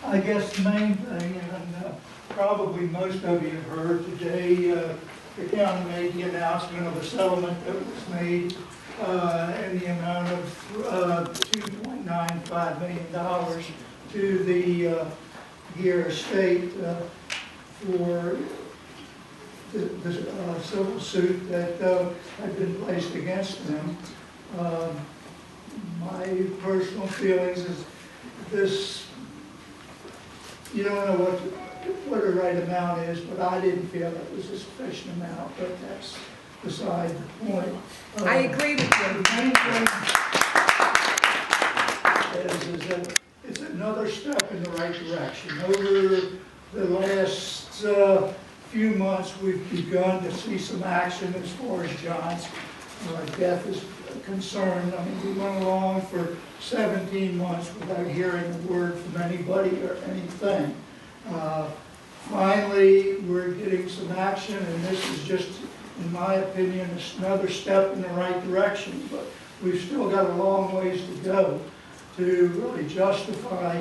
I guess the main thing, and probably most of you have heard today, the county made the announcement of a settlement that was made in the amount of $2.95 million to the Geer estate for the civil suit that had been placed against them. My personal feelings is this, you don't know what the right amount is, but I didn't feel it was a sufficient amount, but that's beside the point. I agree with you. The main thing is that it's another step in the right direction. Over the last few months, we've begun to see some action as far as John's death is concerned. I mean, we went along for 17 months without hearing a word from anybody or anything. Finally, we're getting some action, and this is just, in my opinion, another step in the right direction. But we've still got a long ways to go to really justify,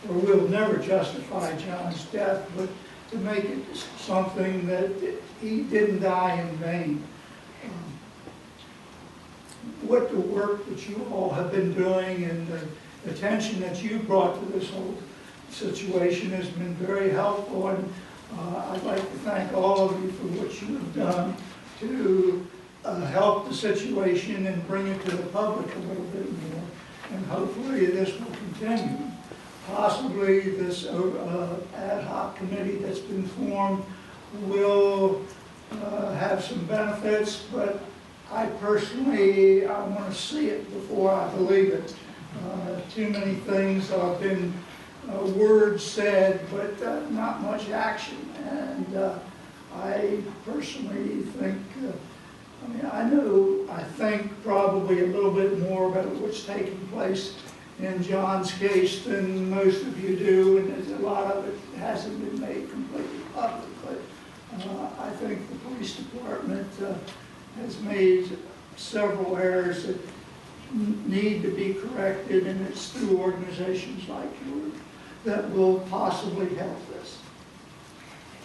or we'll never justify John's death, but to make it something that he didn't die in vain. What the work that you all have been doing and the attention that you brought to this whole situation has been very helpful, and I'd like to thank all of you for what you have done to help the situation and bring it to the public a little bit more, and hopefully this will continue. Possibly this ad hoc committee that's been formed will have some benefits, but I personally, I want to see it before I believe it. Too many things have been words said, but not much action. And I personally think, I think probably a little bit more about what's taking place in John's case than most of you do, and there's a lot of it hasn't been made completely public. But I think the police department has made several errors that need to be corrected, and it's through organizations like yours that will possibly help this.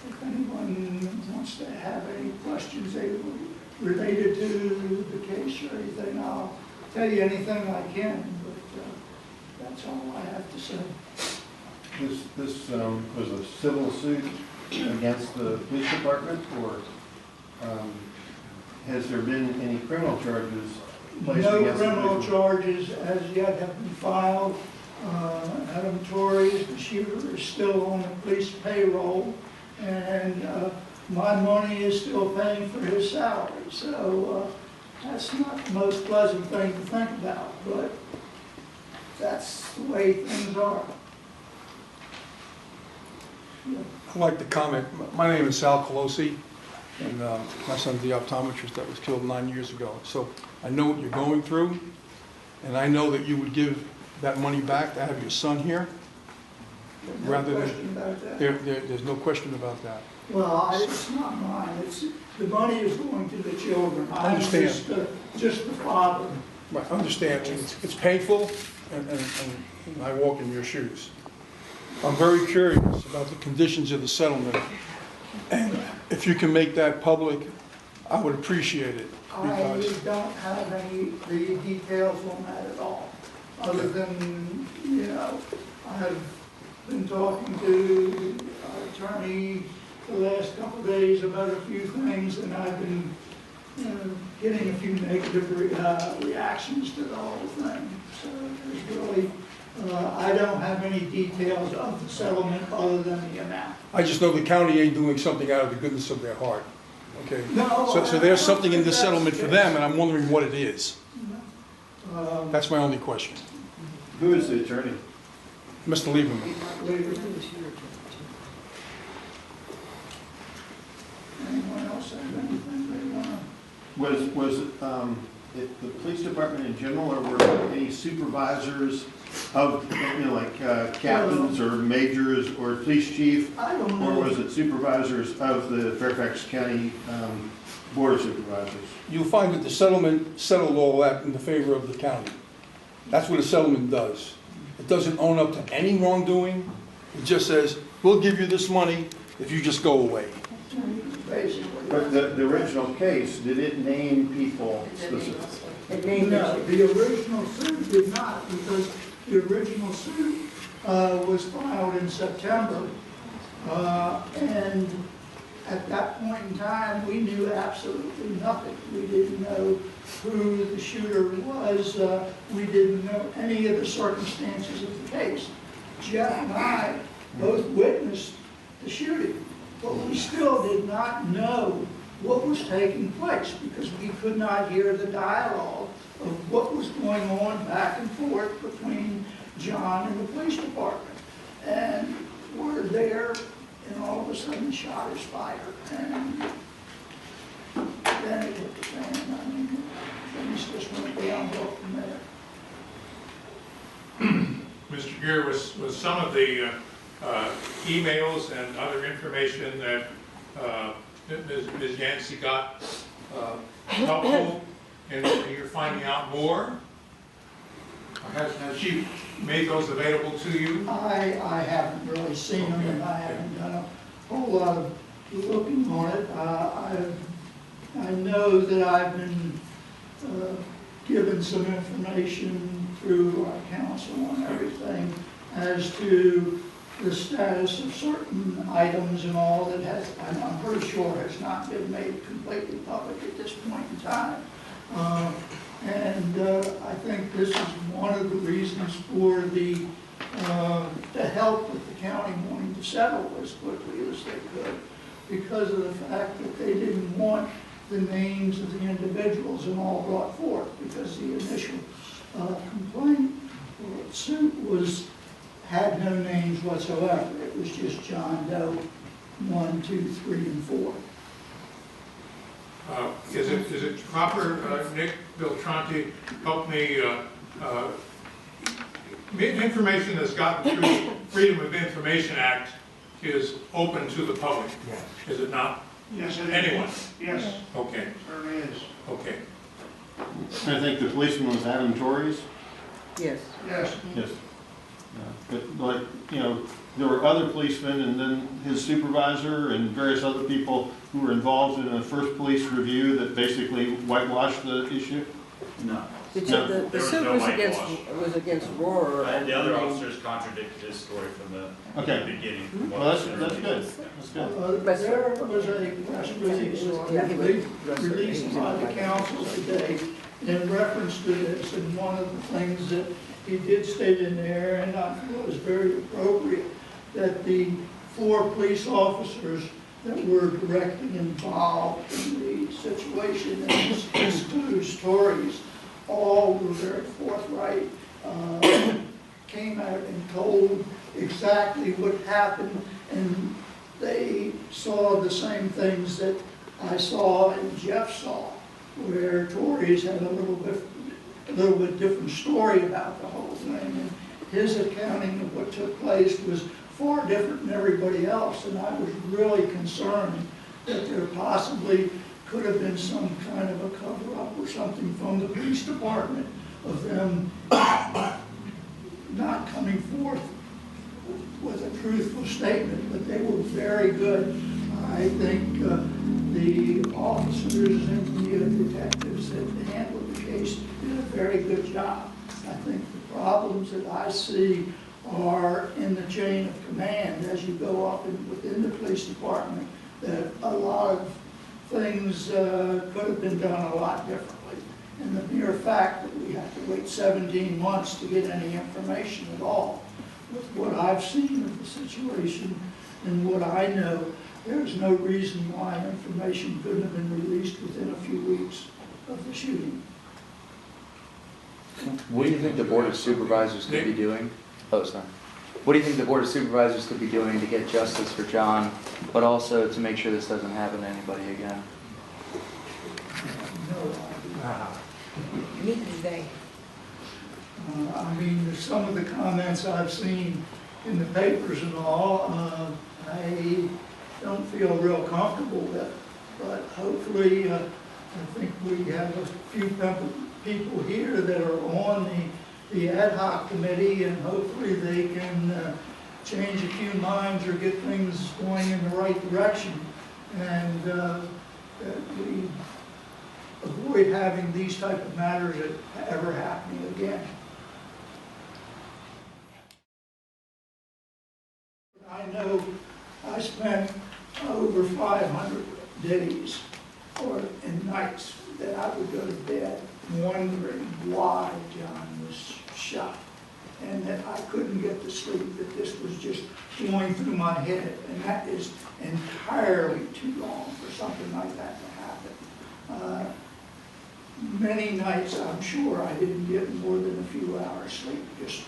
If anyone wants to have any questions related to the case or anything, I'll tell you anything I can, but that's all I have to say. This was a civil suit against the police department, or has there been any criminal charges placed No against criminal the charges as yet have been filed. Adam Torres, the shooter, is still on the police payroll, and my money is still paying for his salary. So that's not the most pleasant thing to think about, but that's the way things are. Yeah. I'd like to comment. My name is Sal Culosi, and my son's the optometrist that was killed 9 years ago. So I know what you're going through, and I know that you would give that money back to have your son here. No Rather question about that. There's no question about that. Well, it's not mine. The money is going to the children. I understand. I'm just the father. I understand. It's painful, and I walk in your shoes. I'm very curious about the conditions of the settlement, and if you can make that public, I would appreciate it. I don't have any the details on that at all, other than, I've been talking to our attorney the last couple of days about a few things, and I've been getting a few negative reactions to the whole thing. So there's really, I don't have any details of the settlement other than the amount. I just know the county ain't doing something out of the goodness of their heart. Okay. No, So there's something in this settlement for them, and I'm wondering what it is. That's my only question. Who is the attorney? Mr. Lieberman. Anyone else have anything they want to? Was it the police department in general, or were there any supervisors of, like captains or majors or police chief? I don't know. Or was it supervisors of the Fairfax County Board of Supervisors? You'll find that the settlement settled all that in the favor of the county. That's what a settlement does. It doesn't own up to any wrongdoing. It just says, we'll give you this money if you just go away. Basically. But the original case, did it name people specifically? No, the original suit did not, because the original suit was filed in September. And at that point in time, we knew absolutely nothing. We didn't know who the shooter was. We didn't know any of the circumstances of the case. Jeff and I both witnessed the shooting, but we still did not know what was taking place because we could not hear the dialogue of what was going on back and forth between John and the police department. And we're there, and all of a sudden, shot is fired, and then it hit the fan. I mean, things just went downhill from there. Mr. Geer, was some of the emails and other information that Ms. Yancey got helpful in your finding out more? Has she made those available to you? I haven't really seen them, and I haven't done a whole lot of looking on it. I know that I've been given some information through our counsel and everything as to the status of certain items and all that has, I'm pretty sure has not been made completely public at this point in time. I think this is one of the reasons for the help with the county wanting to settle as quickly as they could, because of the fact that they didn't want the names of the individuals and all brought forth, because the initial complaint or suit had no names whatsoever. It was just John Doe 1, 2, 3, and 4. Is it proper, Nick Beltranti, help me, information that's gotten through the Freedom of Information Act is open to the public, Yes. is it not? Yes, it is. Anyone? Yes, Okay, certainly is. okay. I think the policeman was Adam Torres. Yes. Yes. Yes. But like, you know, there were other policemen and then his supervisor and various other people who were involved in the first police review that basically whitewashed the issue? No. The No. the There was suit no was whitewash. against Roar. The other officers contradicted his story from the Okay. beginning. Well, that's good. That's good. There was a press release released by the council today in reference to this, and one of the things that he did state in there, and I thought was very appropriate, that the 4 police officers that were directly involved in the situation and excused Torres all were very forthright, came out and told exactly what happened, and they saw the same things that I saw and Jeff saw, where Torres had a little bit different story about the whole thing, and his accounting of what took place was far different than everybody else, and I was really concerned that there possibly could have been some kind of a cover-up or something from the police department of them not coming forth with a truthful statement, but they were very good. I think the officers and the detectives that handled the case did a very good job. I think the problems that I see are in the chain of command as you go up within the police department, that a lot of things could have been done a lot differently. And the mere fact that we have to wait 17 months to get any information at all, with what I've seen of the situation and what I know, there's no reason why information couldn't have been released within a few weeks of the shooting. What do you think the Board of Supervisors could be doing? Oh, sorry. What do you think the Board of Supervisors could be doing to get justice for John, but also to make sure this doesn't happen to anybody again? Neither do they. I mean, some of the comments I've seen in the papers and all, I don't feel real comfortable with, but hopefully, I think we have a few people here that are on the ad hoc committee, and hopefully they can change a few minds or get things going in the right direction, and that we avoid having these type of matters ever happening again. I know I spent over 500 days and nights that I would go to bed wondering why John was shot, and that I couldn't get to sleep, that this was just going through my head, and that is entirely too long for something like that to happen. Many nights, I'm sure, I didn't get more than a few hours sleep, just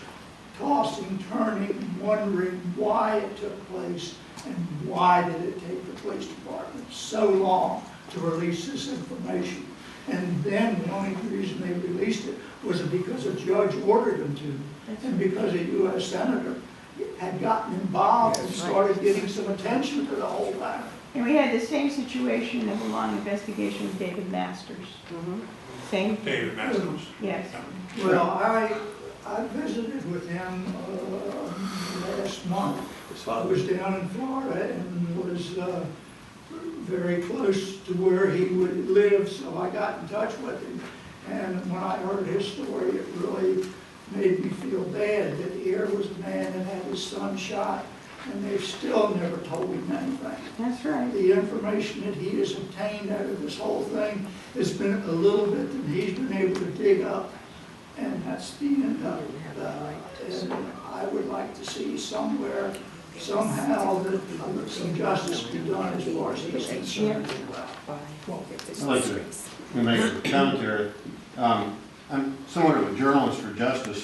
tossing, turning, wondering why it took place and why did it take the police department so long to release this information. And then the only reason they released it was because a judge ordered them to, and because a U.S. Senator had gotten involved and started getting some attention to the whole matter. And we had the same situation in the long investigation with David Masters. Same, David Masters. yes. Well, I visited with him last month. I was down in Florida and was very close to where he would live, so I got in touch with him. And when I heard his story, it really made me feel bad that here was a man that had his son shot, and they've still never told him anything. That's right. The information that he has obtained out of this whole thing has been a little bit that he's been able to dig up, and that's the end of it. And I would like to see somewhere, somehow, that some justice be done as far as he's concerned as well. I'd like to make a commentary. I'm somewhat of a journalist for justice,